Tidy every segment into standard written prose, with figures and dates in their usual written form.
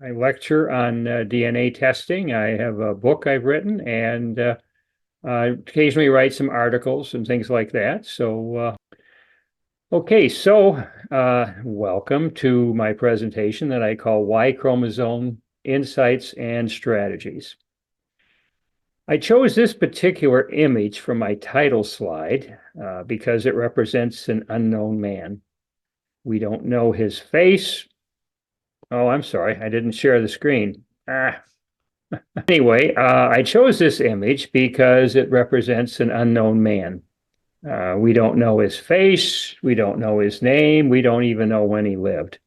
I lecture on DNA testing. I have a book I've written and occasionally write some articles and things like that. Welcome to my presentation that I call Y-chromosome Insights and Strategies. I chose this particular image for my title slide because it represents an unknown man. We don't know his face. Oh, I'm sorry, I didn't share the screen. Anyway, I chose this image because it represents an unknown man. We don't know his face, we don't know his name, we don't even know when he lived.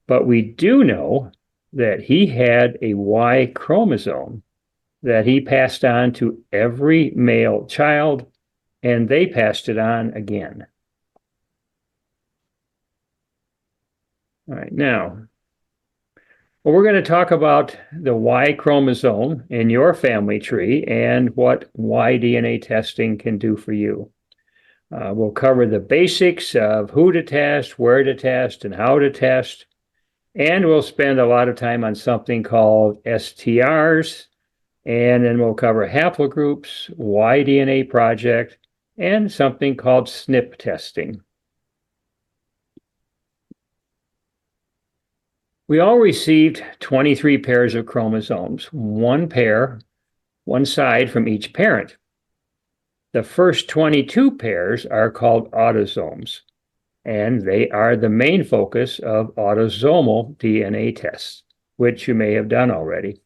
But we do know that he had a Y chromosome that he passed on to every male child, and they passed it on again. All right, now, we're going to talk about the Y chromosome in your family tree and what Y DNA testing can do for you. We'll cover the basics of who to test, where to test, and how to test. And we'll spend a lot of time on something called STRs. And then we'll cover haplogroups, Y-DNA project, and something called SNP testing. We all received 23 pairs of chromosomes, one pair, one side from each parent. The first 22 pairs are called autosomes, and they are the main focus of autosomal DNA tests, which you may have done already.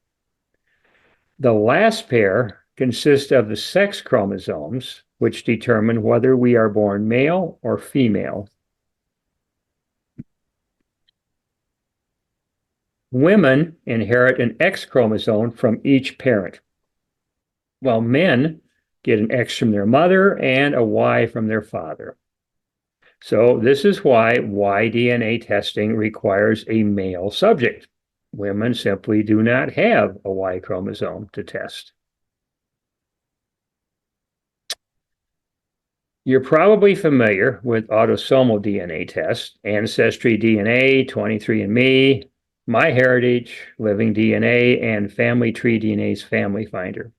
The last pair consists of the sex chromosomes, which determine whether we are born male or female. Women inherit an X chromosome from each parent, while men get an X from their mother and a Y from their father. So this is why Y-DNA testing requires a male subject. Women simply do not have a Y chromosome to test. You're probably familiar with autosomal DNA tests, Ancestry DNA, 23andMe, MyHeritage, Living DNA, and Family Tree DNA's Family Finder.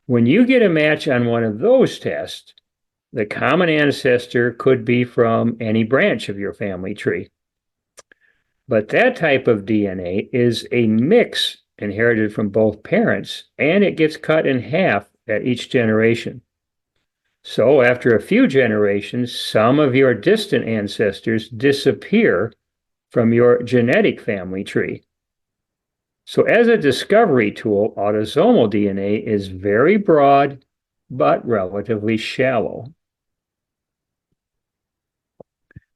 When you get a match on one of those tests, the common ancestor could be from any branch of your family tree. But that type of DNA is a mix inherited from both parents, and it gets cut in half at each generation. So after a few generations, some of your distant ancestors disappear from your genetic family tree. So as a discovery tool, autosomal DNA is very broad, but relatively shallow.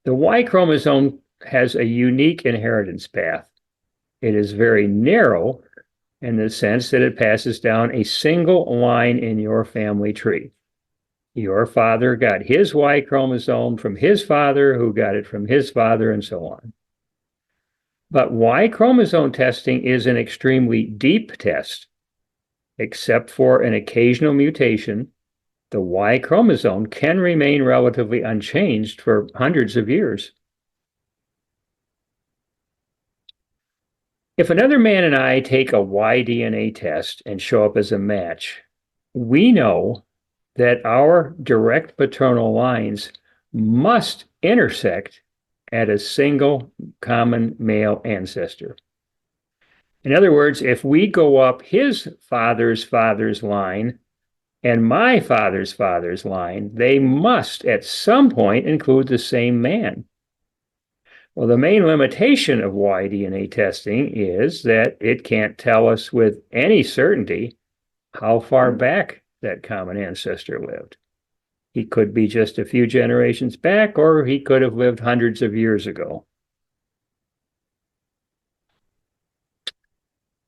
The Y chromosome has a unique inheritance path. It is very narrow in the sense that it passes down a single line in your family tree. Your father got his Y chromosome from his father, who got it from his father, and so on. But Y chromosome testing is an extremely deep test. Except for an occasional mutation, the Y chromosome can remain relatively unchanged for hundreds of years. If another man and I take a Y-DNA test and show up as a match, we know that our direct paternal lines must intersect at a single common male ancestor. In other words, if we go up his father's father's line and my father's father's line, they must at some point include the same man. Well, the main limitation of Y-DNA testing is that it can't tell us with any certainty how far back that common ancestor lived. He could be just a few generations back, or he could have lived hundreds of years ago.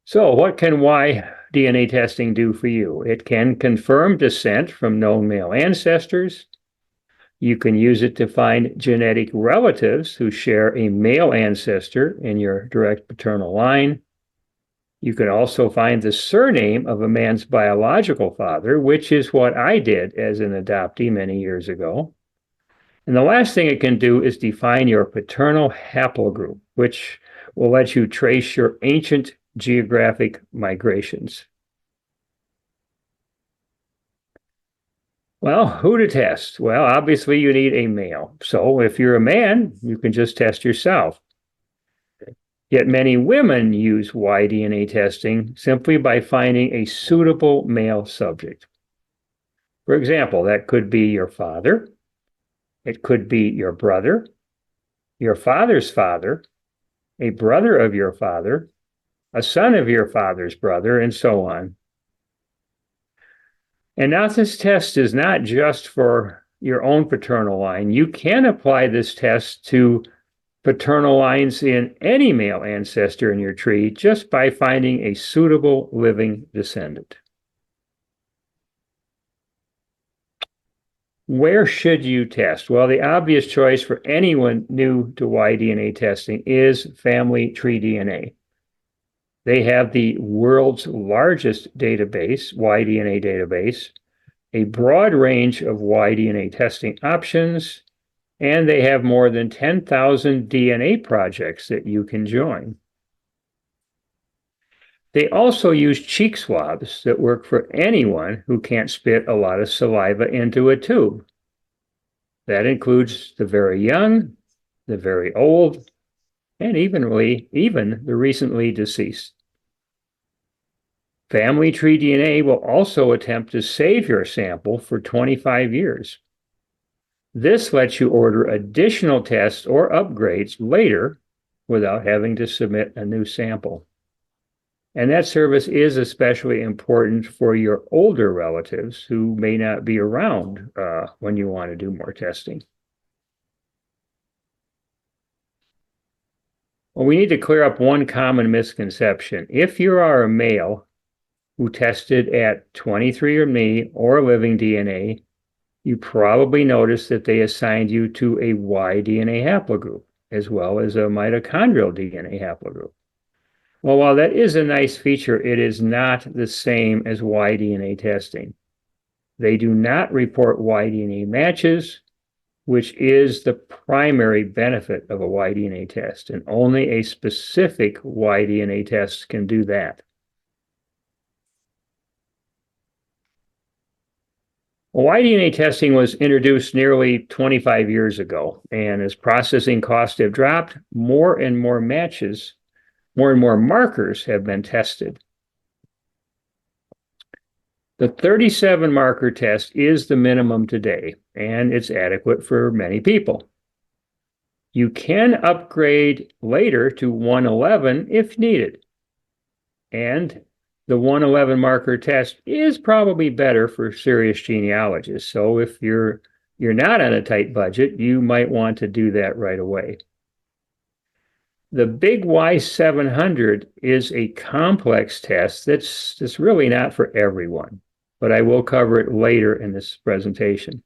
So what can Y-DNA testing do for you? It can confirm descent from known male ancestors. You can use it to find genetic relatives who share a male ancestor in your direct paternal line. You can also find the surname of a man's biological father, which is what I did as an adoptee many years ago. And the last thing it can do is define your paternal haplogroup, which will let you trace your ancient geographic migrations. Well, who to test? Well, obviously you need a male. So if you're a man, you can just test yourself. Yet many women use Y-DNA testing simply by finding a suitable male subject. For example, that could be your father, it could be your brother, your father's father, a brother of your father, a son of your father's brother, and so on. And now this test is not just for your own paternal line. You can apply this test to paternal lines in any male ancestor in your tree just by finding a suitable living descendant. Where should you test? Well, the obvious choice for anyone new to Y-DNA testing is family tree DNA. They have the world's largest database, Y-DNA database, a broad range of Y-DNA testing options, and they have more than 10,000 DNA projects that you can join. They also use cheek swabs that work for anyone who can't spit a lot of saliva into a tube. That includes the very young, the very old, and even the recently deceased. Family tree DNA will also attempt to save your sample for 25 years. This lets you order additional tests or upgrades later without having to submit a new sample. And that service is especially important for your older relatives who may not be around when you want to do more testing. Well, we need to clear up one common misconception. If you are a male who tested at 23andMe or Living DNA, you probably noticed that they assigned you to a Y-DNA haplogroup, as well as a mitochondrial DNA haplogroup. Well, while that is a nice feature, it is not the same as Y-DNA testing. They do not report Y-DNA matches, which is the primary benefit of a Y-DNA test, and only a specific Y-DNA test can do that. Y-DNA testing was introduced nearly 25 years ago, and as processing costs have dropped, more and more markers have been tested. The 37 marker test is the minimum today, and it's adequate for many people. You can upgrade later to 111 if needed, and the 111 marker test is probably better for serious genealogists. So if you're not on a tight budget, you might want to do that right away. The big Y700 is a complex test that's really not for everyone, but I will cover it later in this presentation.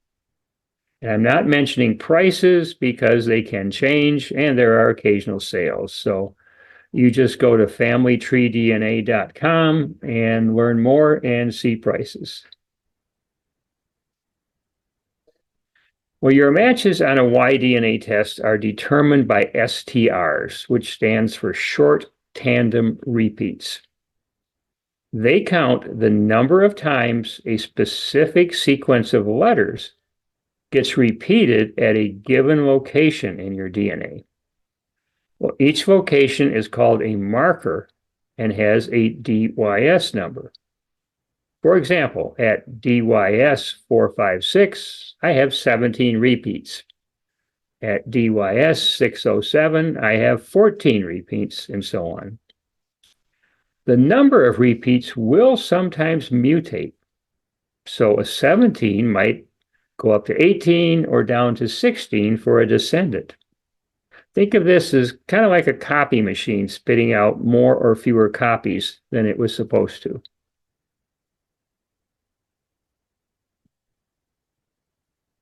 And I'm not mentioning prices because they can change and there are occasional sales. So you just go to familytreedna.com and learn more and see prices. Well, your matches on a Y-DNA test are determined by STRs, which stands for short tandem repeats. They count the number of times a specific sequence of letters gets repeated at a given location in your DNA. Well, each location is called a marker and has a DYS number. For example, at DYS 456, I have 17 repeats. At DYS 607, I have 14 repeats, and so on. The number of repeats will sometimes mutate. So a 17 might go up to 18 or down to 16 for a descendant. Think of this as kind of like a copy machine spitting out more or fewer copies than it was supposed to.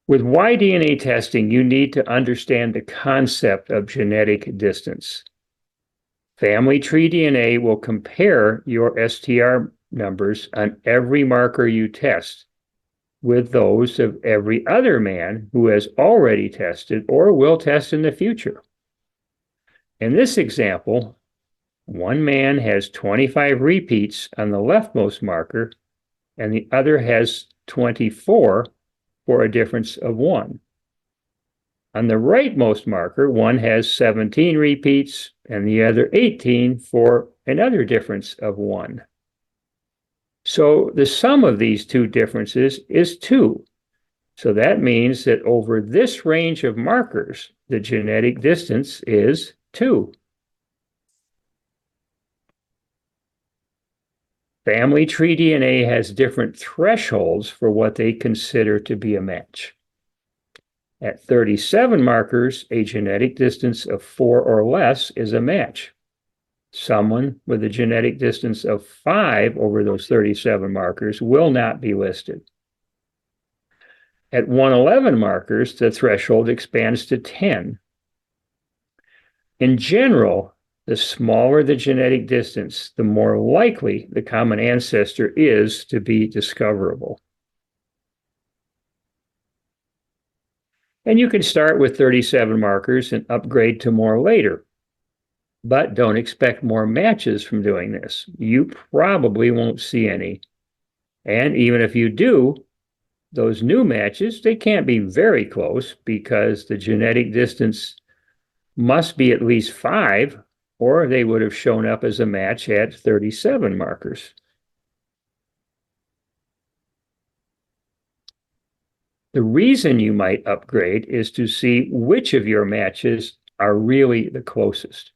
With Y-DNA testing, you need to understand the concept of genetic distance. Family tree DNA will compare your STR numbers on every marker you test with those of every other man who has already tested or will test in the future. In this example, one man has 25 repeats on the leftmost marker, and the other has 24 for a difference of 1. On the rightmost marker, one has 17 repeats and the other 18 for another difference of 1. So the sum of these two differences is 2. So that means that over this range of markers, the genetic distance is 2. Family tree DNA has different thresholds for what they consider to be a match. At 37 markers, a genetic distance of 4 or less is a match. Someone with a genetic distance of 5 over those 37 markers will not be listed. At 111 markers, the threshold expands to 10. In general, the smaller the genetic distance, the more likely the common ancestor is to be discoverable. And you can start with 37 markers and upgrade to more later. But don't expect more matches from doing this. You probably won't see any. And even if you do, those new matches, they can't be very close because the genetic distance must be at least 5, or they would have shown up as a match at 37 markers. The reason you might upgrade is to see which of your matches are really the closest.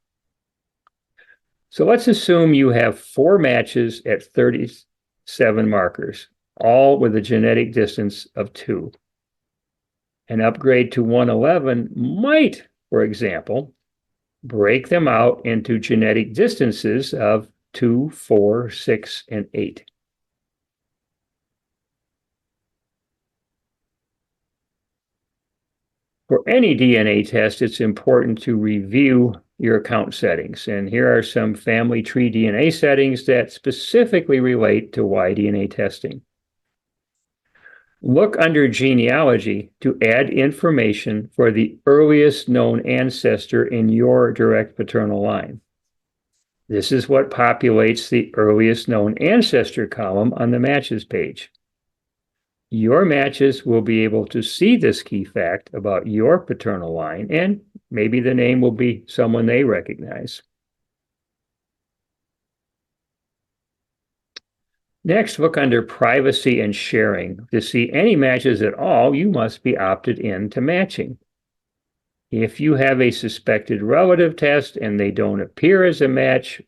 So let's assume you have 4 matches at 37 markers, all with a genetic distance of 2. An upgrade to 111 might, for example, break them out into genetic distances of 2, 4, 6, and 8. For any DNA test, it's important to review your account settings. And here are some family tree DNA settings that specifically relate to Y-DNA testing. Look under Genealogy to add information for the earliest known ancestor in your direct paternal line. This is what populates the earliest known ancestor column on the matches page. Your matches will be able to see this key fact about your paternal line, and maybe the name will be someone they recognize. Next, look under Privacy and Sharing. To see any matches at all, you must be opted in to matching. If you have a suspected relative test and they don't appear as a match,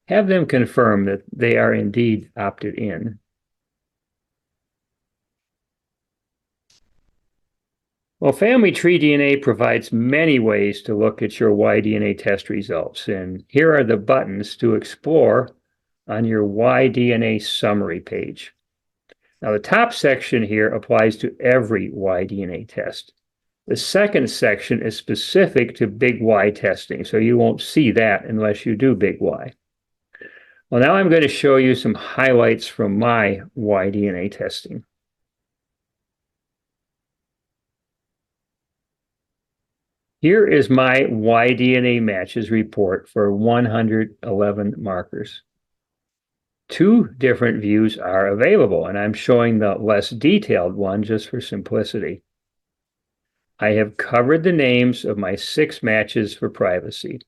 have them confirm that they are indeed opted in. Well, family tree DNA provides many ways to look at your Y-DNA test results, and here are the buttons to explore on your Y-DNA summary page. Now, the top section here applies to every Y-DNA test. The second section is specific to big Y testing, so you won't see that unless you do big Y. Well, now I'm going to show you some highlights from my Y-DNA testing. Here is my Y-DNA matches report for 111 markers. 2 different views are available, and I'm showing the less detailed one just for simplicity. I have covered the names of my 6 matches for privacy.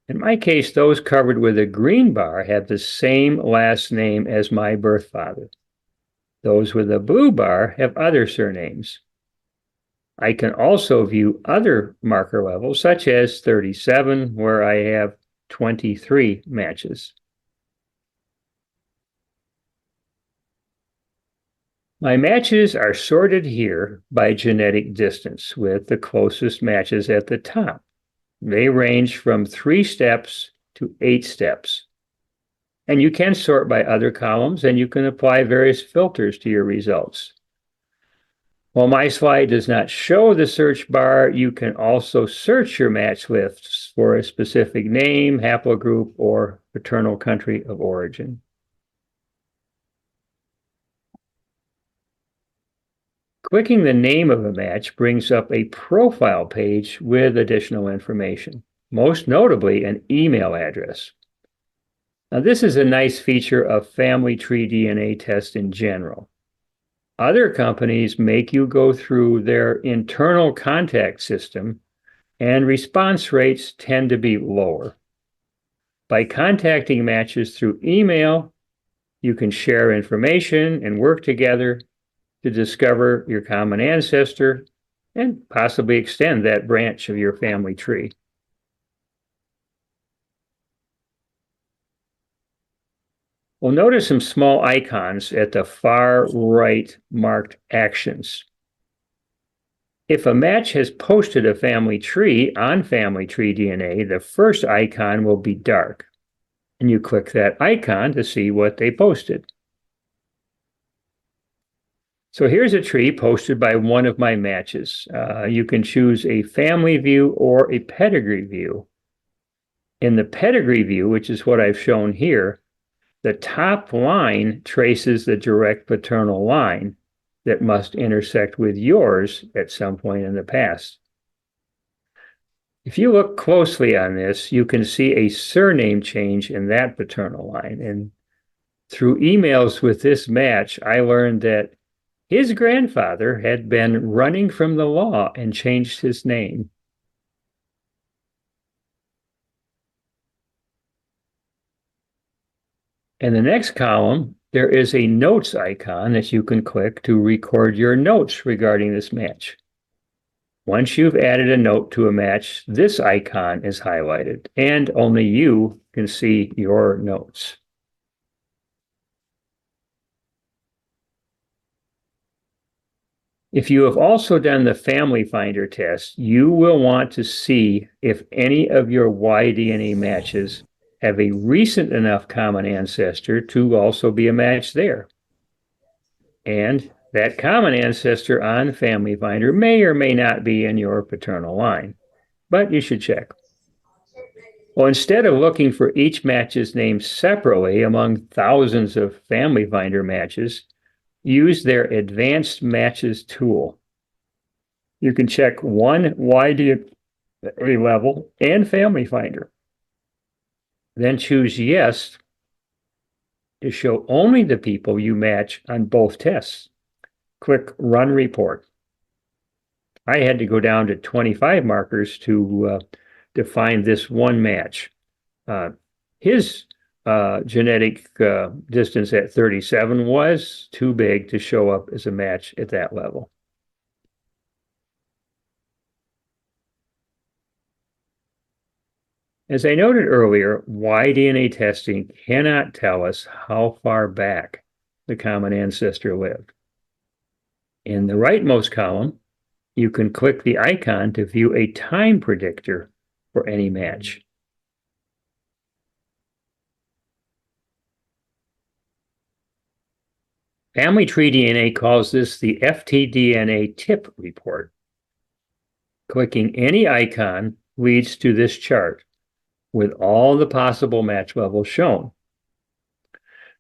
In my case, those covered with a green bar have the same last name as my birth father. Those with a blue bar have other surnames. I can also view other marker levels, such as 37, where I have 23 matches. My matches are sorted here by genetic distance, with the closest matches at the top. They range from 3 steps to 8 steps. And you can sort by other columns, and you can apply various filters to your results. While my slide does not show the search bar, you can also search your match lists for a specific name, haplogroup, or paternal country of origin. Clicking the name of a match brings up a profile page with additional information, most notably an email address. Now, this is a nice feature of family tree DNA tests in general. Other companies make you go through their internal contact system, and response rates tend to be lower. By contacting matches through email, you can share information and work together to discover your common ancestor and possibly extend that branch of your family tree. Well, notice some small icons at the far right marked actions. If a match has posted a family tree on Family Tree DNA, the first icon will be dark, and you click that icon to see what they posted. So here's a tree posted by one of my matches. You can choose a family view or a pedigree view. In the pedigree view, which is what I've shown here, the top line traces the direct paternal line that must intersect with yours at some point in the past. If you look closely on this, you can see a surname change in that paternal line. And through emails with this match, I learned that his grandfather had been running from the law and changed his name. In the next column, there is a notes icon that you can click to record your notes regarding this match. Once you've added a note to a match, this icon is highlighted, and only you can see your notes. If you have also done the Family Finder test, you will want to see if any of your Y-DNA matches have a recent enough common ancestor to also be a match there. And that common ancestor on Family Finder may or may not be in your paternal line, but you should check. Well, instead of looking for each match's name separately among thousands of Family Finder matches, use their Advanced Matches tool. You can check one Y-DNA level and Family Finder. Then choose Yes to show only the people you match on both tests. Click Run Report. I had to go down to 25 markers to find this one match. His genetic distance at 37 was too big to show up as a match at that level. As I noted earlier, Y-DNA testing cannot tell us how far back the common ancestor lived. In the rightmost column, you can click the icon to view a time predictor for any match. Family Tree DNA calls this the FTDNA tip report. Clicking any icon leads to this chart with all the possible match levels shown.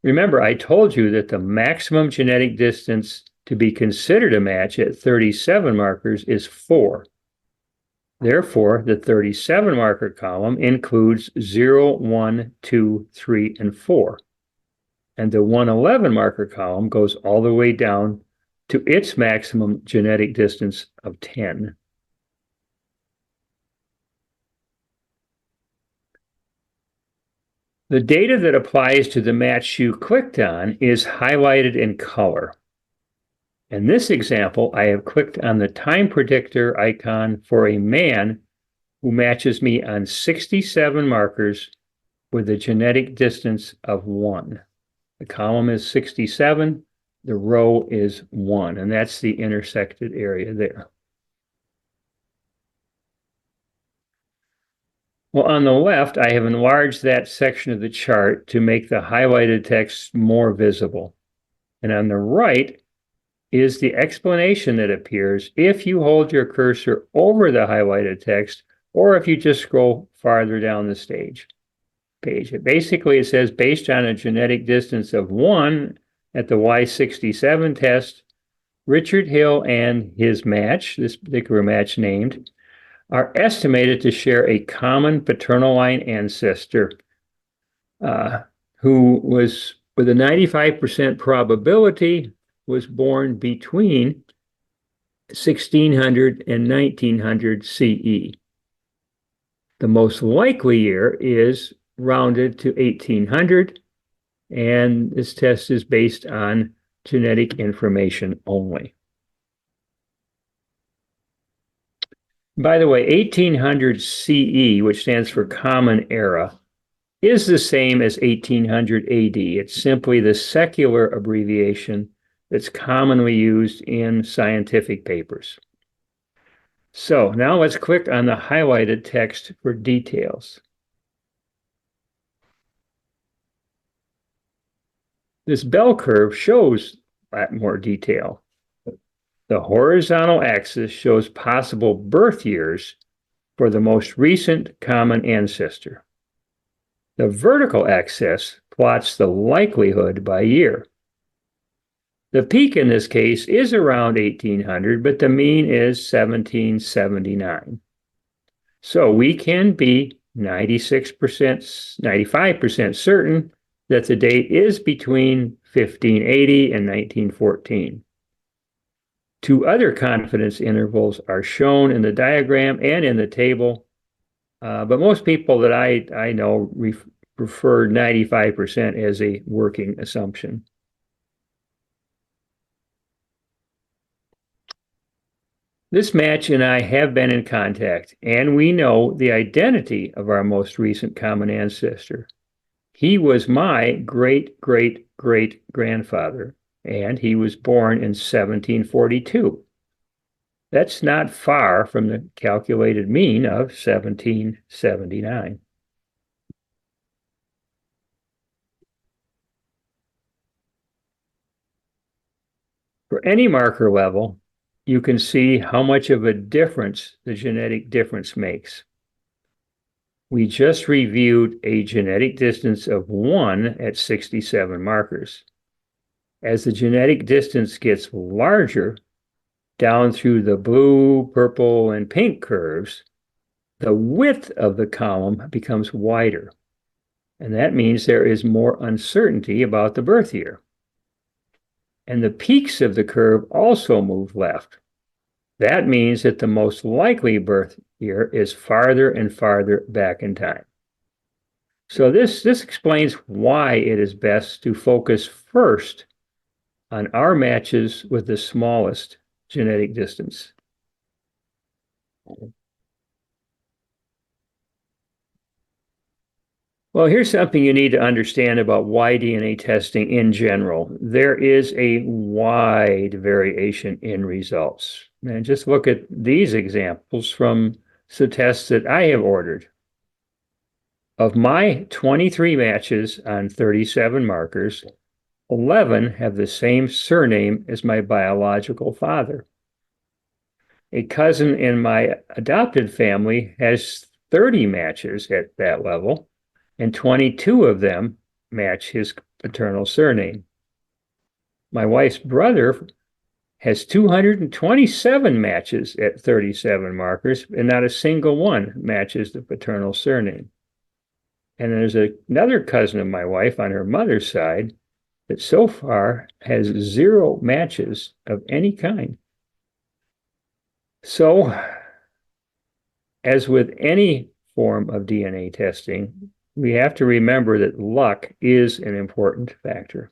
Remember, I told you that the maximum genetic distance to be considered a match at 37 markers is 4. Therefore, the 37 marker column includes 0, 1, 2, 3, and 4. And the 111 marker column goes all the way down to its maximum genetic distance of 10. The data that applies to the match you clicked on is highlighted in color. In this example, I have clicked on the time predictor icon for a man who matches me on 67 markers with a genetic distance of 1. The column is 67, the row is 1, and that's the intersected area there. Well, on the left, I have enlarged that section of the chart to make the highlighted text more visible. And on the right is the explanation that appears if you hold your cursor over the highlighted text or if you just scroll farther down the page. Basically, it says based on a genetic distance of 1 at the Y67 test, Richard Hill and his match, this particular match named, are estimated to share a common paternal line ancestor who was, with a 95% probability, was born between 1600 and 1900 CE. The most likely year is rounded to 1800, and this test is based on genetic information only. By the way, 1800 CE, which stands for Common Era, is the same as 1800 AD. It's simply the secular abbreviation that's commonly used in scientific papers. So now let's click on the highlighted text for details. This bell curve shows a lot more detail. The horizontal axis shows possible birth years for the most recent common ancestor. The vertical axis plots the likelihood by year. The peak in this case is around 1800, but the mean is 1779. So we can be 96%, 95% certain that the date is between 1580 and 1914. Two other confidence intervals are shown in the diagram and in the table, but most people that I know prefer 95% as a working assumption. This match and I have been in contact, and we know the identity of our most recent common ancestor. He was my great-great-great-grandfather, and he was born in 1742. That's not far from the calculated mean of 1779. For any marker level, you can see how much of a difference the genetic difference makes. We just reviewed a genetic distance of 1 at 67 markers. As the genetic distance gets larger, down through the blue, purple, and pink curves, the width of the column becomes wider. And that means there is more uncertainty about the birth year. And the peaks of the curve also move left. That means that the most likely birth year is farther and farther back in time. So this explains why it is best to focus first on our matches with the smallest genetic distance. Well, here's something you need to understand about Y-DNA testing in general. There is a wide variation in results. And just look at these examples from some tests that I have ordered. Of my 23 matches on 37 markers, 11 have the same surname as my biological father. A cousin in my adopted family has 30 matches at that level, and 22 of them match his paternal surname. My wife's brother has 227 matches at 37 markers, and not a single one matches the paternal surname. And there's another cousin of my wife on her mother's side that so far has 0 matches of any kind. So, as with any form of DNA testing, we have to remember that luck is an important factor.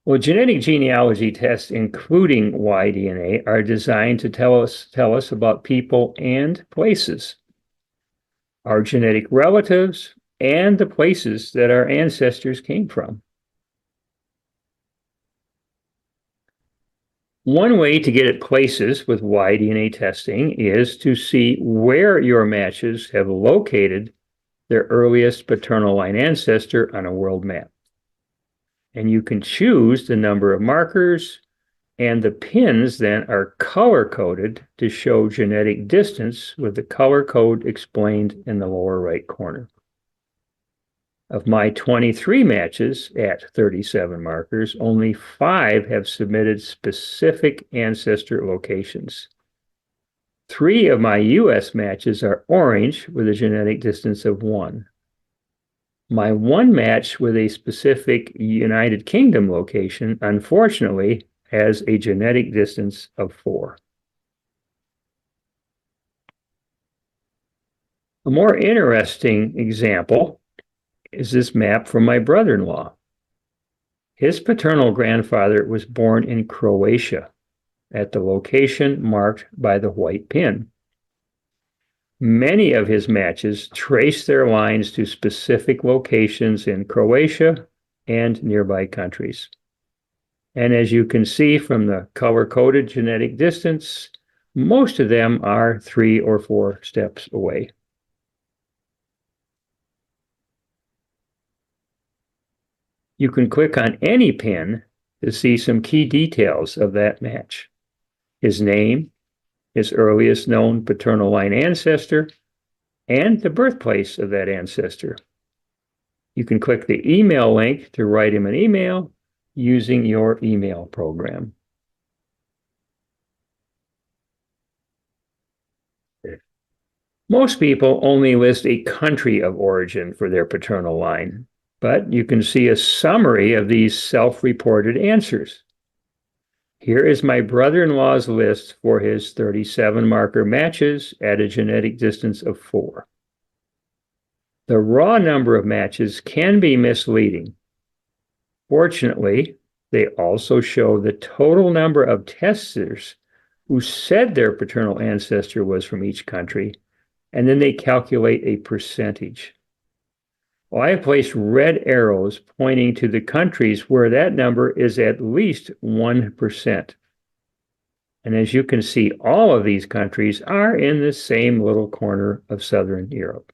Well, genetic genealogy tests, including Y-DNA, are designed to tell us about people and places, our genetic relatives, and the places that our ancestors came from. One way to get at places with Y-DNA testing is to see where your matches have located their earliest paternal line ancestor on a world map. And you can choose the number of markers, and the pins then are color-coded to show genetic distance with the color code explained in the lower right corner. Of my 23 matches at 37 markers, only 5 have submitted specific ancestor locations. 3 of my US matches are orange with a genetic distance of 1. My 1 match with a specific United Kingdom location, unfortunately, has a genetic distance of 4. A more interesting example is this map from my brother-in-law. His paternal grandfather was born in Croatia at the location marked by the white pin. Many of his matches trace their lines to specific locations in Croatia and nearby countries. And as you can see from the color-coded genetic distance, most of them are 3 or 4 steps away. You can click on any pin to see some key details of that match. His name, his earliest known paternal line ancestor, and the birthplace of that ancestor. You can click the email link to write him an email using your email program. Most people only list a country of origin for their paternal line, but you can see a summary of these self-reported answers. Here is my brother-in-law's list for his 37 marker matches at a genetic distance of 4. The raw number of matches can be misleading. Fortunately, they also show the total number of testers who said their paternal ancestor was from each country, and then they calculate a percentage. Well, I have placed red arrows pointing to the countries where that number is at least 1%. And as you can see, all of these countries are in the same little corner of Southern Europe.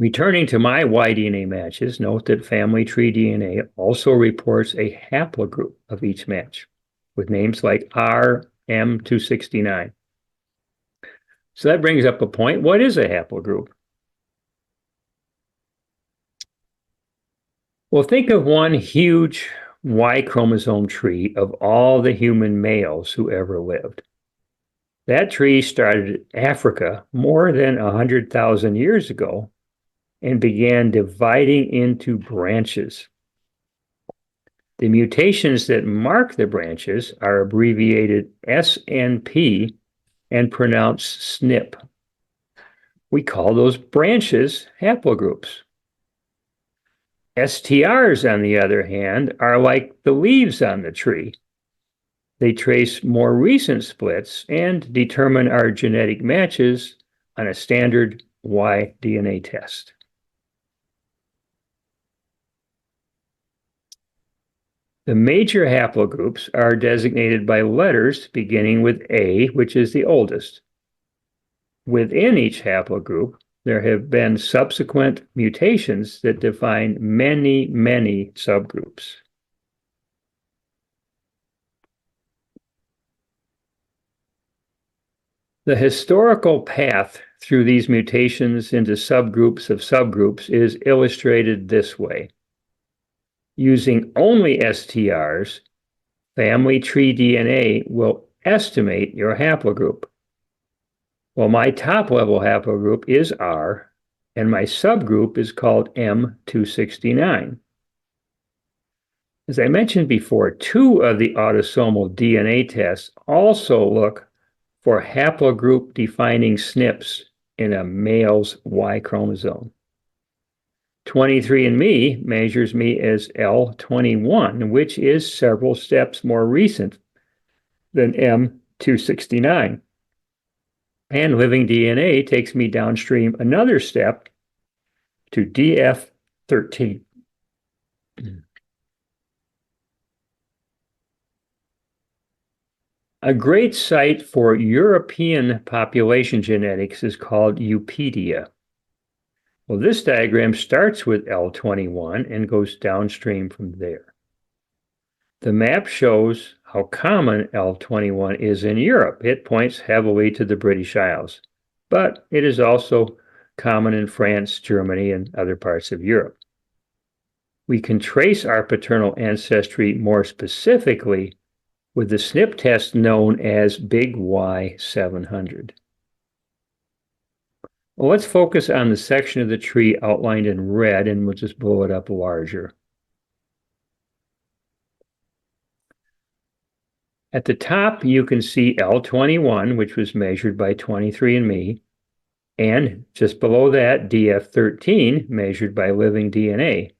Returning to my Y-DNA matches, note that family tree DNA also reports a haplogroup of each match, with names like RM269. So that brings up a point. What is a haplogroup? Well, think of one huge Y-chromosome tree of all the human males who ever lived. That tree started in Africa more than 100,000 years ago and began dividing into branches. The mutations that mark the branches are abbreviated SNP and pronounced SNP. We call those branches haplogroups. STRs, on the other hand, are like the leaves on the tree. They trace more recent splits and determine our genetic matches on a standard Y-DNA test. The major haplogroups are designated by letters beginning with A, which is the oldest. Within each haplogroup, there have been subsequent mutations that define many, many subgroups. The historical path through these mutations into subgroups of subgroups is illustrated this way. Using only STRs, family tree DNA will estimate your haplogroup. Well, my top level haplogroup is R, and my subgroup is called M269. As I mentioned before, 2 of the autosomal DNA tests also look for haplogroup defining SNPs in a male's Y chromosome. 23andMe measures me as L21, which is several steps more recent than M269. And living DNA takes me downstream another step to DF13. A great site for European population genetics is called Upedia. Well, this diagram starts with L21 and goes downstream from there. The map shows how common L21 is in Europe. It points heavily to the British Isles, but it is also common in France, Germany, and other parts of Europe. We can trace our paternal ancestry more specifically with the SNP test known as Big Y-700. Well, let's focus on the section of the tree outlined in red, and we'll just blow it up larger. At the top, you can see L21, which was measured by 23andMe, and just below that, DF13, measured by living DNA.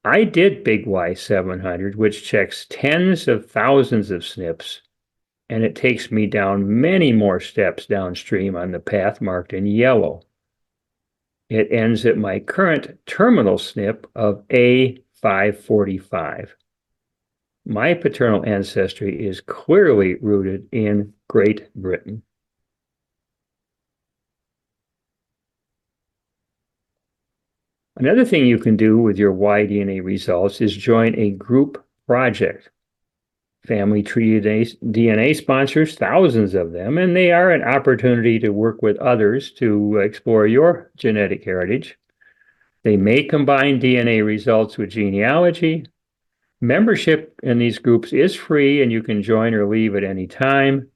I did Big Y-700, which checks tens of thousands of SNPs, and it takes me down many more steps downstream on the path marked in yellow. It ends at my current terminal SNP of A545. My paternal ancestry is clearly rooted in Great Britain. Another thing you can do with your Y-DNA results is join a group project. Family Tree DNA sponsors thousands of them, and they are an opportunity to work with others to explore your genetic heritage. They may combine DNA results with genealogy. Membership in these groups is free, and you can join or leave at any time.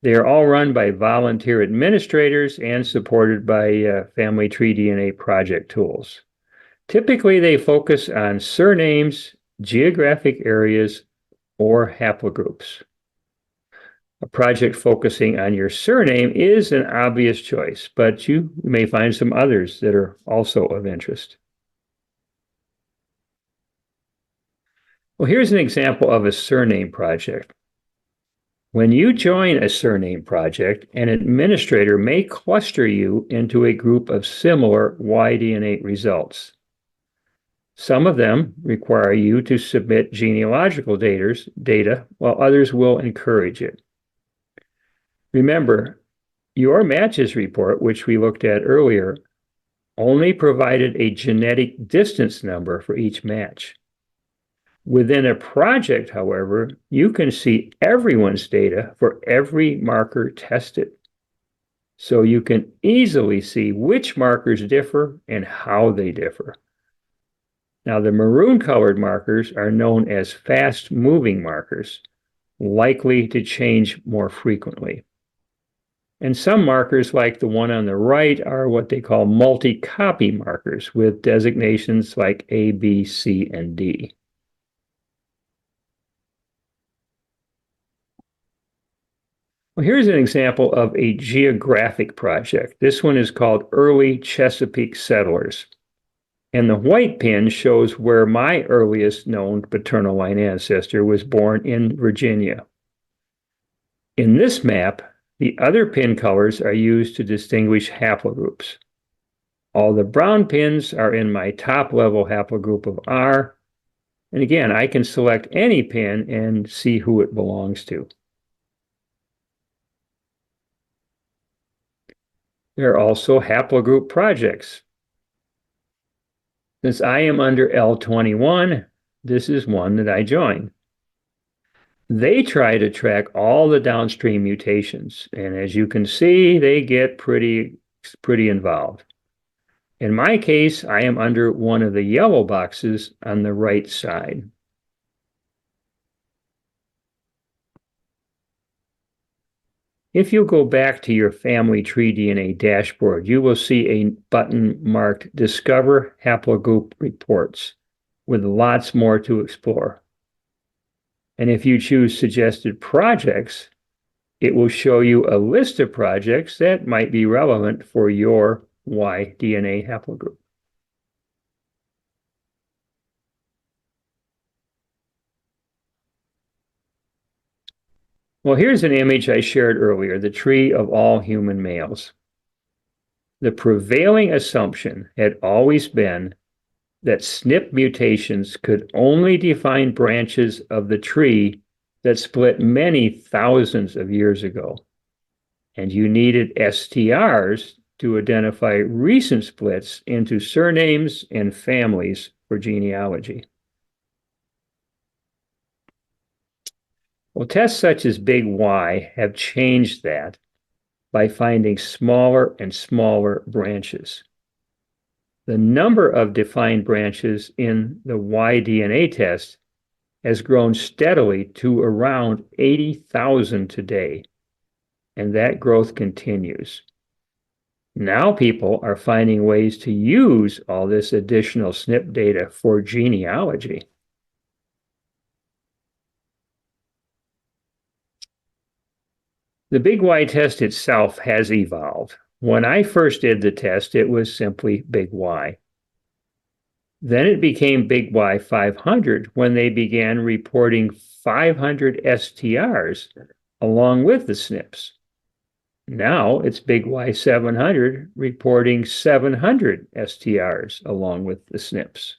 They are all run by volunteer administrators and supported by Family Tree DNA project tools. Typically, they focus on surnames, geographic areas, or haplogroups. A project focusing on your surname is an obvious choice, but you may find some others that are also of interest. Well, here's an example of a surname project. When you join a surname project, an administrator may cluster you into a group of similar Y-DNA results. Some of them require you to submit genealogical data, while others will encourage it. Remember, your matches report, which we looked at earlier, only provided a genetic distance number for each match. Within a project, however, you can see everyone's data for every marker tested. So you can easily see which markers differ and how they differ. Now, the maroon-colored markers are known as fast-moving markers, likely to change more frequently. And some markers, like the one on the right, are what they call multi-copy markers with designations like A, B, C, and D. Well, here's an example of a geographic project. This one is called Early Chesapeake Settlers. And the white pin shows where my earliest known paternal line ancestor was born in Virginia. In this map, the other pin colors are used to distinguish haplogroups. All the brown pins are in my top level haplogroup of R. And again, I can select any pin and see who it belongs to. There are also haplogroup projects. Since I am under L21, this is one that I joined. They try to track all the downstream mutations, and as you can see, they get pretty involved. In my case, I am under one of the yellow boxes on the right side. If you go back to your Family Tree DNA dashboard, you will see a button marked Discover Haplogroup Reports with lots more to explore. And if you choose Suggested Projects, it will show you a list of projects that might be relevant for your Y-DNA haplogroup. Well, here's an image I shared earlier, the tree of all human males. The prevailing assumption had always been that SNP mutations could only define branches of the tree that split many thousands of years ago. And you needed STRs to identify recent splits into surnames and families for genealogy. Well, tests such as Big Y have changed that by finding smaller and smaller branches. The number of defined branches in the Y-DNA test has grown steadily to around 80,000 today, and that growth continues. Now people are finding ways to use all this additional SNP data for genealogy. The Big Y test itself has evolved. When I first did the test, it was simply Big Y. Then it became Big Y 500 when they began reporting 500 STRs along with the SNPs. Now it's Big Y 700 reporting 700 STRs along with the SNPs.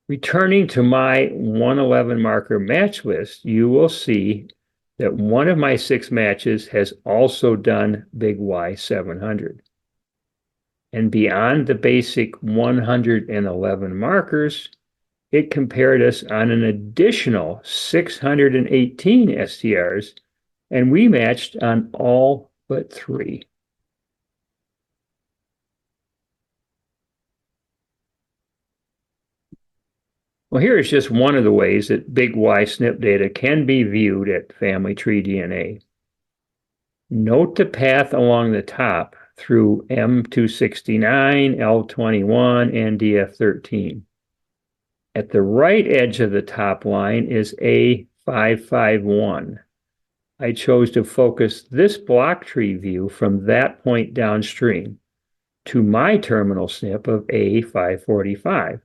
Returning to my 111 marker match list, you will see that one of my 6 matches has also done Big Y 700. And beyond the basic 111 markers, it compared us on an additional 618 STRs, and we matched on all but 3. Well, here is just one of the ways that Big Y SNP data can be viewed at Family Tree DNA. Note the path along the top through M269, L21, and DF13. At the right edge of the top line is A551. I chose to focus this block tree view from that point downstream to my terminal SNP of A545.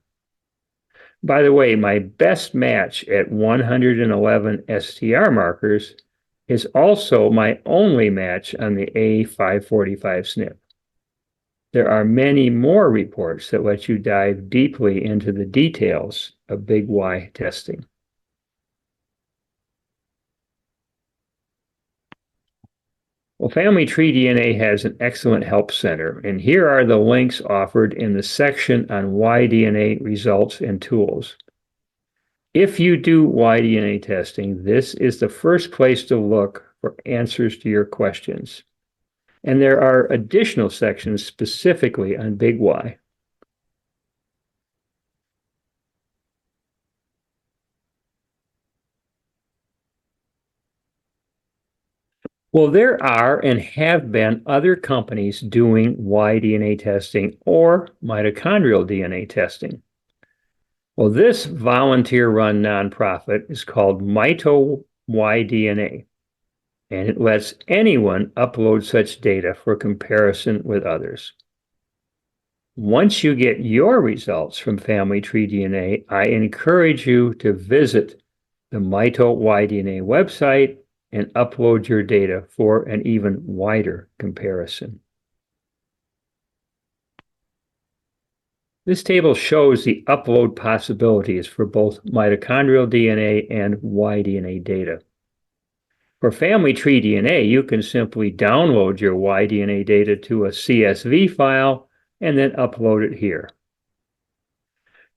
By the way, my best match at 111 STR markers is also my only match on the A545 SNP. There are many more reports that let you dive deeply into the details of Big Y testing. Well, Family Tree DNA has an excellent help center, and here are the links offered in the section on Y-DNA results and tools. If you do Y-DNA testing, this is the first place to look for answers to your questions. And there are additional sections specifically on Big Y. Well, there are and have been other companies doing Y-DNA testing or mitochondrial DNA testing. Well, this volunteer-run nonprofit is called Mito Y-DNA, and it lets anyone upload such data for comparison with others. Once you get your results from Family Tree DNA, I encourage you to visit the Mito Y-DNA website and upload your data for an even wider comparison. This table shows the upload possibilities for both mitochondrial DNA and Y-DNA data. For Family Tree DNA, you can simply download your Y-DNA data to a CSV file and then upload it here.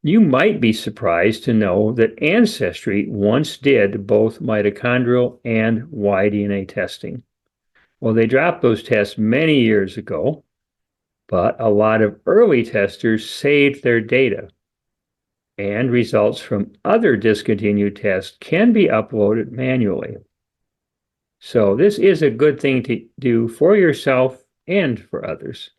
You might be surprised to know that Ancestry once did both mitochondrial and Y-DNA testing. Well, they dropped those tests many years ago, but a lot of early testers saved their data, and results from other discontinued tests can be uploaded manually. So this is a good thing to do for yourself and for others.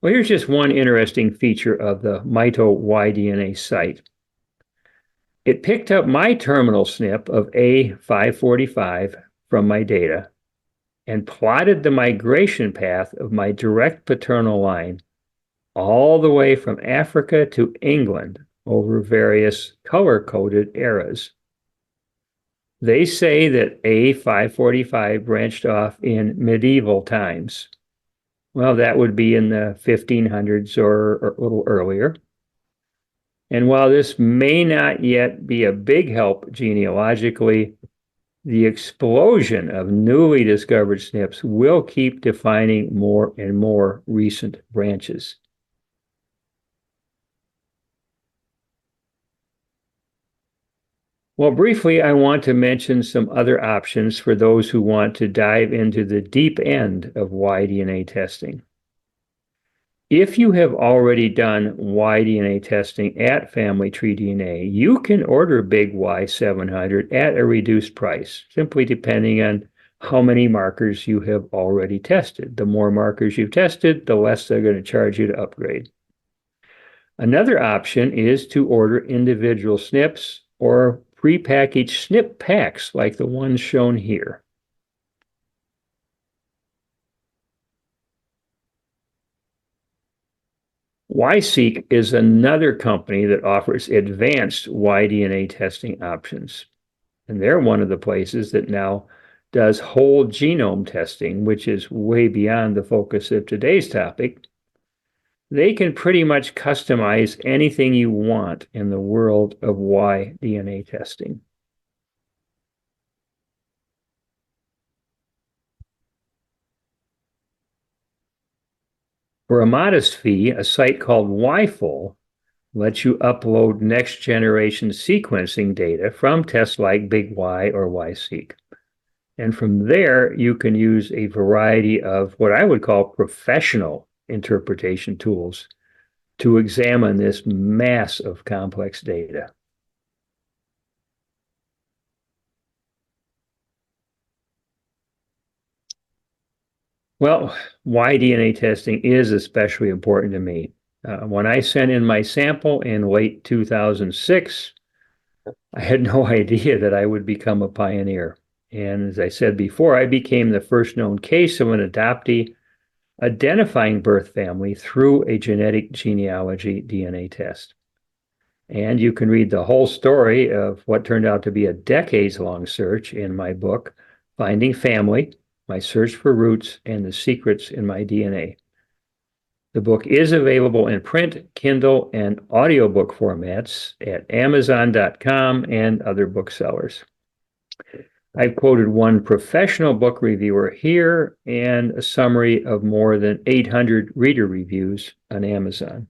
Well, here's just one interesting feature of the Mito Y-DNA site. It picked up my terminal SNP of A545 from my data and plotted the migration path of my direct paternal line all the way from Africa to England over various color-coded eras. They say that A545 branched off in medieval times. Well, that would be in the 1500s or a little earlier. And while this may not yet be a big help genealogically, the explosion of newly discovered SNPs will keep defining more and more recent branches. Well, briefly, I want to mention some other options for those who want to dive into the deep end of Y-DNA testing. If you have already done Y-DNA testing at Family Tree DNA, you can order Big Y 700 at a reduced price, simply depending on how many markers you have already tested. The more markers you've tested, the less they're going to charge you to upgrade. Another option is to order individual SNPs or prepackaged SNP packs like the ones shown here. Y-Seq is another company that offers advanced Y-DNA testing options. And they're one of the places that now does whole genome testing, which is way beyond the focus of today's topic. They can pretty much customize anything you want in the world of Y-DNA testing. For a modest fee, a site called YFull lets you upload next generation sequencing data from tests like Big Y or Y-Seq. And from there, you can use a variety of what I would call professional interpretation tools to examine this mass of complex data. Well, Y-DNA testing is especially important to me. When I sent in my sample in late 2006, I had no idea that I would become a pioneer. And as I said before, I became the first known case of an adoptee identifying birth family through a genetic genealogy DNA test. And you can read the whole story of what turned out to be a decades-long search in my book, Finding Family, My Search for Roots and the Secrets in My DNA. The book is available in print, Kindle, and audiobook formats at Amazon.com and other booksellers. I've quoted one professional book reviewer here and a summary of more than 800 reader reviews on Amazon.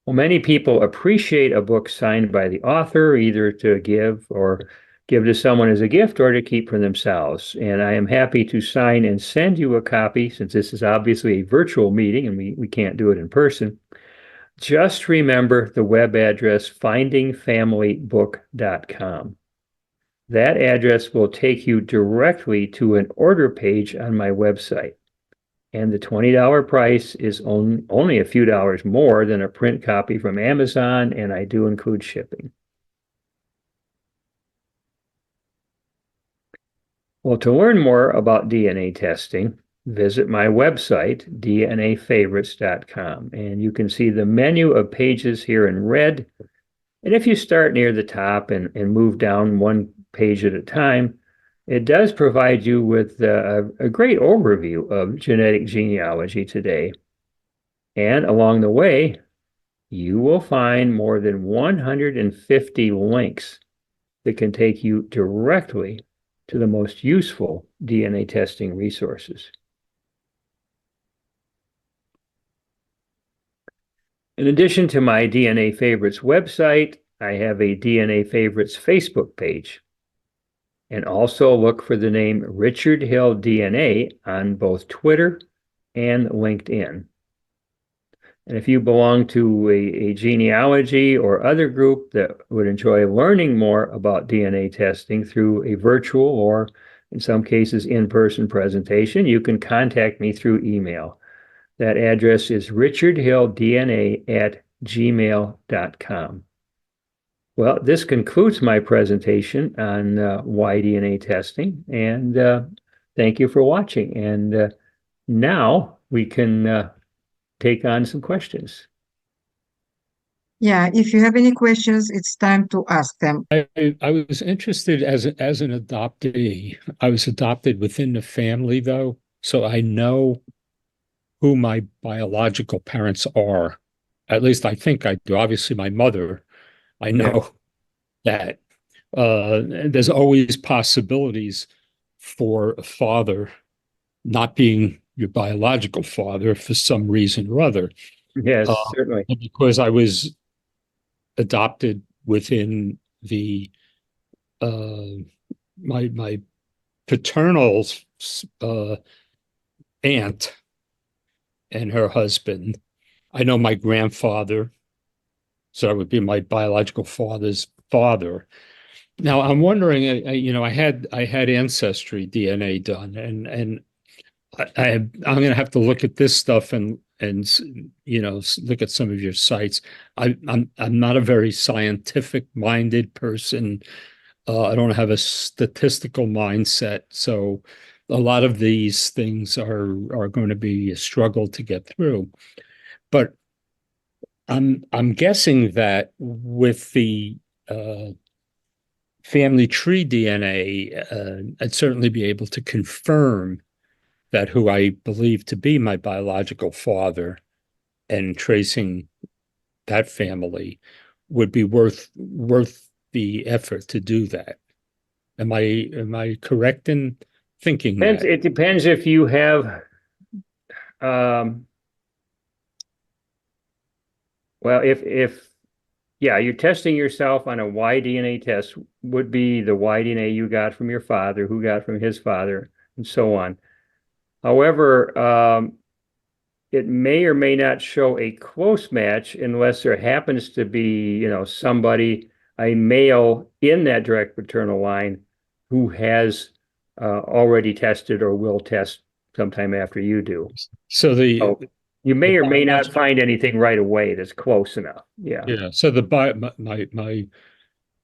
Well, many people appreciate a book signed by the author, either to give to someone as a gift or to keep for themselves. And I am happy to sign and send you a copy, since this is obviously a virtual meeting and we can't do it in person. Just remember the web address findingfamilybook.com. That address will take you directly to an order page on my website. And the $20 price is only a few dollars more than a print copy from Amazon, and I do include shipping. Well, to learn more about DNA testing, visit my website, dnafavorites.com, and you can see the menu of pages here in red. And if you start near the top and move down one page at a time, it does provide you with a great overview of genetic genealogy today. And along the way, you will find more than 150 links that can take you directly to the most useful DNA testing resources. In addition to my DNA Favorites website, I have a DNA Favorites Facebook page. And also look for the name Richard Hill DNA on both Twitter and LinkedIn. And if you belong to a genealogy or other group that would enjoy learning more about DNA testing through a virtual or, in some cases, in-person presentation, you can contact me through email. That address is richardhilldna@gmail.com. Well, this concludes my presentation on Y-DNA testing, and thank you for watching. And now we can take on some questions. Yeah, if you have any questions, it's time to ask them. I was interested as an adoptee. I was adopted within the family, though, so I know who my biological parents are. At least I think I do. Obviously, my mother, I know that there's always possibilities for a father not being your biological father for some reason or other. Yes, uh, certainly. because I was adopted within the uh, my paternal uh, aunt and her husband. I know my grandfather, so that would be my biological father's father. Now I'm wondering, I had ancestry DNA done, and I'm going to have to look at this stuff and look at some of your sites. I'm not a very scientific minded person. I don't have a statistical mindset, so a lot of these things are going to be a struggle to get through. But I'm guessing that with the uh, family tree DNA, I'd certainly be able to confirm that who I believe to be my biological father and tracing that family would be worth the effort to do that. Am I correct in thinking Depends, that? it depends if you have, um, well, yeah, you're testing yourself on a Y-DNA test would be the Y-DNA you got from your father, who got from his father, and so on. However, it may or may not show a close match unless there happens to be, somebody, a male in that direct paternal line who has already tested or will test sometime after you do. So So you the may or may not biological, find anything right away that's close enough. Yeah. yeah. So my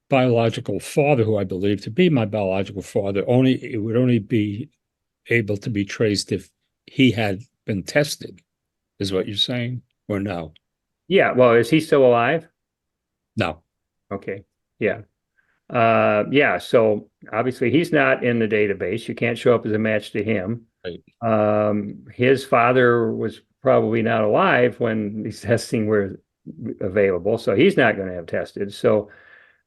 biological father, who I believe to be my biological father, it would only be able to be traced if he had been tested, is what you're saying, or no? Yeah. Well, is he still alive? No. Okay. Yeah. Yeah. So obviously he's not in the database. You can't show up as a match to him. Right. His father was probably not alive when these testing were available, so he's not going to have tested. So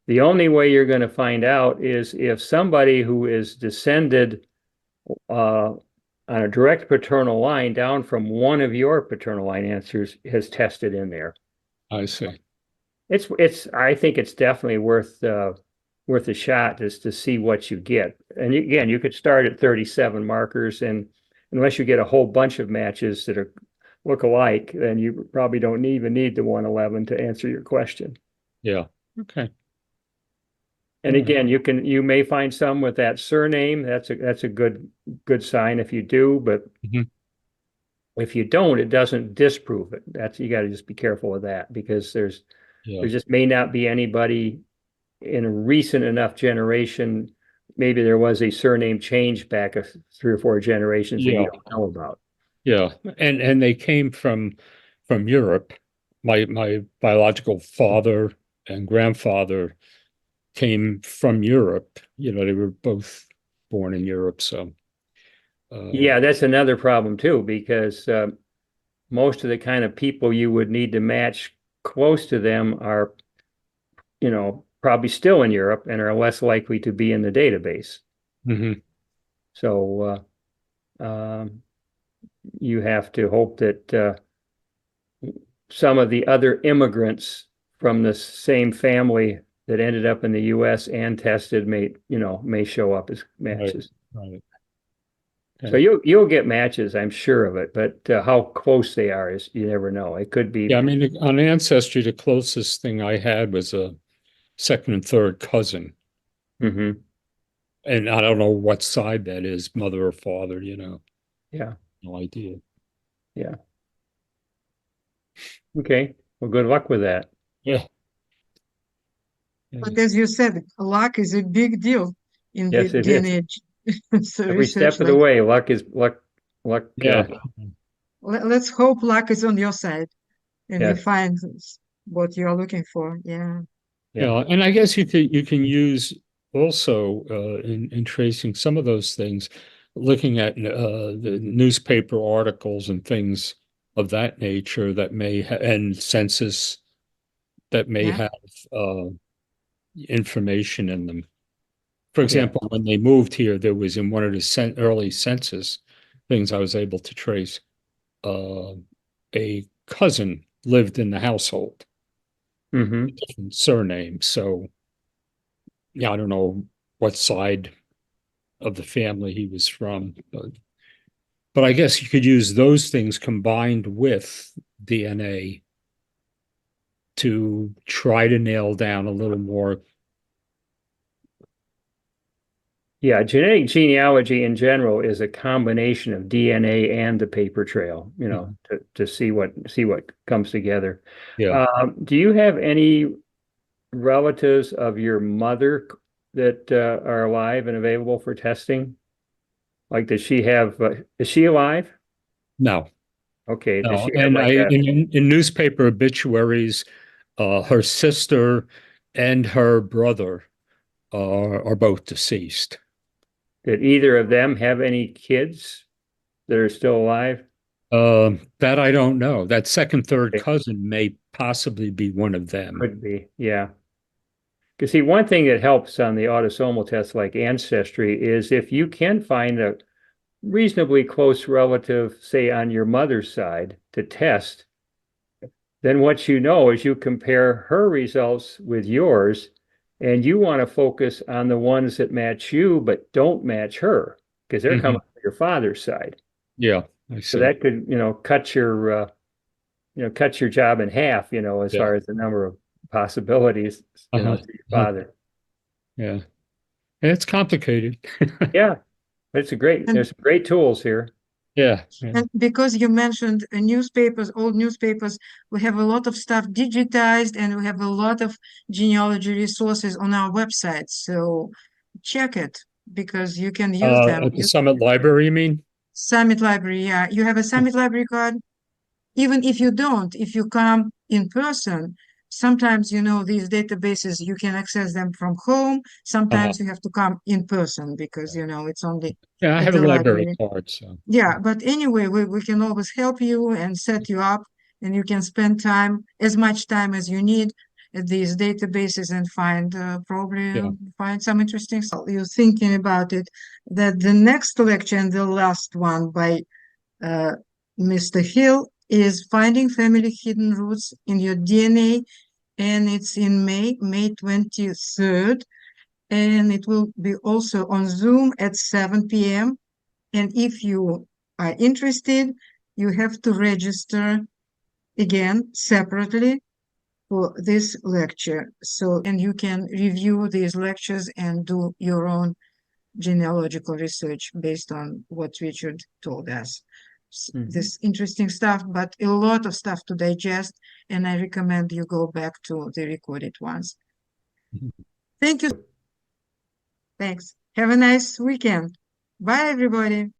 the only way you're going to find out is if somebody who is descended on a direct paternal line down from one of your paternal line ancestors has tested in there. I see. I think it's definitely worth a shot just to see what you get. And again, you could start at 37 markers, and unless you get a whole bunch of matches that look alike, then you probably don't even need the 111 to answer your question. Yeah. Okay. And All right. again, you may find some with that surname. That's a good sign if you do, but Mhm. if you don't, it doesn't disprove it. You got to just be careful of that because there Yeah. just may not be anybody in a recent enough generation. Maybe there was a surname change back 3 or 4 generations that you Yeah. don't know about. Yeah. And they came from Europe. My biological father and grandfather came from Europe. They were both born in Europe. So Yeah, that's another problem too, because most of the kind of people you would need to match close to them are, probably still in Europe and are less likely to be in the database. mhm. So you have to hope that some of the other immigrants from the same family that ended up in the US and tested may show up as Right. matches. Right. So Okay. you'll get matches, I'm sure of it, but how close they are is you never know. It could Yeah, be. I mean, on Ancestry, the closest thing I had was a second and third cousin. Mhm. And I don't know what side that is, mother or father. Yeah, No idea. yeah. Okay. Well, good luck with that. Yeah. Yeah. But as you said, luck is a big deal in the Yes, it is. DNA so Every research. step of the Like, way, luck is luck. Luck. Yeah. let's hope luck is on your side and you Yes. find what you're looking for. Yeah. Yeah. Yeah, and I guess you can use also in tracing some of those things, looking at the newspaper articles and things of that nature that and census that may Yeah. have uh, information in them. For Yeah. example, when they moved here, there was in one of the early census things I was able to trace uh, a cousin lived in the household, Hmm. different surnames. So, yeah, I don't know what side of the family he was from, but I guess you could use those things combined with DNA to try to nail down a little more. Yeah, genetic genealogy in general is a combination of DNA and the paper trail, to see what comes together. Yeah. Do you have any relatives of your mother that are alive and available for testing? Like, is she alive? No, Okay, does no. she have And like a, in newspaper obituaries, her sister and her brother are both deceased. did either of them have any kids that are still alive? That I don't know. That second, third Okay, cousin may possibly be one of them. could be, yeah. Because see, one thing that helps on the autosomal test like Ancestry is if you can find a reasonably close relative, say on your mother's side, to test, then what you know is you compare her results with yours, and you want to focus on the ones that match you but don't match her because they're Mhm. coming from your father's side. Yeah, I So see. that could, cut your job in half, as Yeah. far as the number of possibilities, Uh-huh. to your Uh-huh. father. Yeah. It's complicated. Yeah, there's some great tools here. Yeah. Yeah. And because you mentioned newspapers, old newspapers, we have a lot of stuff digitized and we have a lot of genealogy resources on our website. So check it because you can use them. At the Summit Library, you mean? Summit Library, yeah. You have a Summit Library card? Even if you don't, if you come in person, sometimes, these databases, you can access them from home. Uh-huh. Sometimes you have to come in person because, it's only Yeah, I at have a the library library. card, so Yeah, but anyway, we can always help you and set you up, and you can spend time, as much time as you need at these databases and probably yeah. find some interesting stuff. You're thinking about it, that the next lecture and the last one by uh, Mr. Hill is Finding Family Hidden Roots in Your DNA, and it's in May 23rd, and it will be also on Zoom at 7 p.m. And if you are interested, you have to register again separately for this lecture. So, and you can review these lectures and do your own genealogical research based on what Richard told us. Mhm. This interesting stuff, but a lot of stuff to digest, and I recommend you go back to the recorded ones. Thank you. Thanks. Have a nice weekend. Bye, everybody.